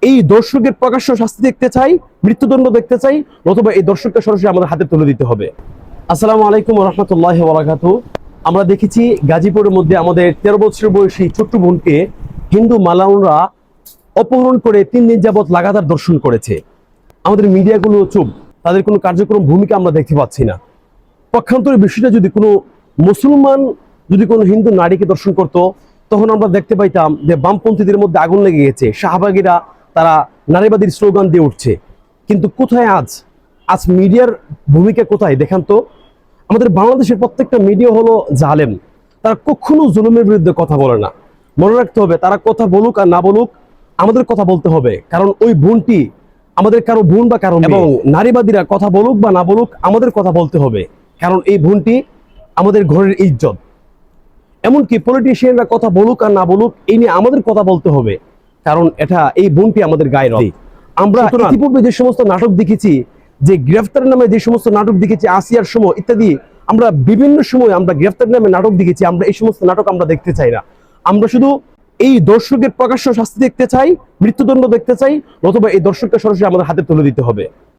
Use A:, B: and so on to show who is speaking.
A: এই দর্শকের প্রকাশ্য শাস্তি দেখতে চাই, মৃত্যুদণ্ড দেখতে চাই, অথবা এই দর্শককে সরাসরি আমাদের হাতে তুলে দিতে হবে। আসসালামু আলাইকুম ওয়া রাহমাতুল্লাহি ওয়া বারাকাতুহু। আমরা দেখেছি গাজীপুরের মধ্যে আমাদের 13 বছর বয়সী ছোট্ট বোনকে হিন্দু মালাউনরা অপহরণ করে 3 দিন যাবৎ লাগাতার ধর্ষণ করেছে। আমাদের মিডিয়াগুলো চুপ, তাদের কোনো কার্যক্রম ভূমিকা আমরা দেখতে পাচ্ছি না। পক্ষান্তরে বিষয়টা যদি কোনো মুসলমান যদি কোনো হিন্দু নারীকে দর্শন করত, তখন আমরা দেখতে পাইতাম যে বামপন্থীদের মধ্যে আগুন লেগে গেছে, শাহবাগীরা তারা নারীবাদীর স্লোগান দিয়ে উঠছে। কিন্তু কোথায় আজ মিডিয়ার ভূমিকা কোথায় দেখান তো? আমাদের বাংলাদেশের প্রত্যেকটা মিডিয়া হলো জালেম, তারা কখনো জুলুমের বিরুদ্ধে কথা বলে না। মনে রাখতে হবে, তারা কথা বলুক আর না বলুক, আমাদের কথা বলতে হবে, কারণ ওই বোনটি আমাদের কারো বোন বা কারো, এবং নারীবাদীরা কথা বলুক বা না বলুক আমাদের কথা বলতে হবে, কারণ এই বোনটি আমাদের ঘরের ইজ্জত। এমনকি পলিটিশিয়ানরা কথা বলুক আর না বলুক, এই নিয়ে আমাদের কথা বলতে হবে, কারণ এই বোনটি আমাদের গায়ের রক্ত। আমরা ইতিপূর্বে যে সমস্ত নাটক দেখেছি, যে গ্রেফতার নামে যে সমস্ত নাটক দেখেছি, আসিয়ার সময় ইত্যাদি, আমরা বিভিন্ন সময় আমরা গ্রেফতার নামে নাটক দেখেছি। আমরা এই সমস্ত নাটক আমরা দেখতে চাই না। আমরা শুধু এই দর্শকের প্রকাশ্য শাস্তি দেখতে চাই, মৃত্যুদণ্ড দেখতে চাই, অথবা এই দর্শককে সরাসরি আমাদের হাতে তুলে দিতে হবে।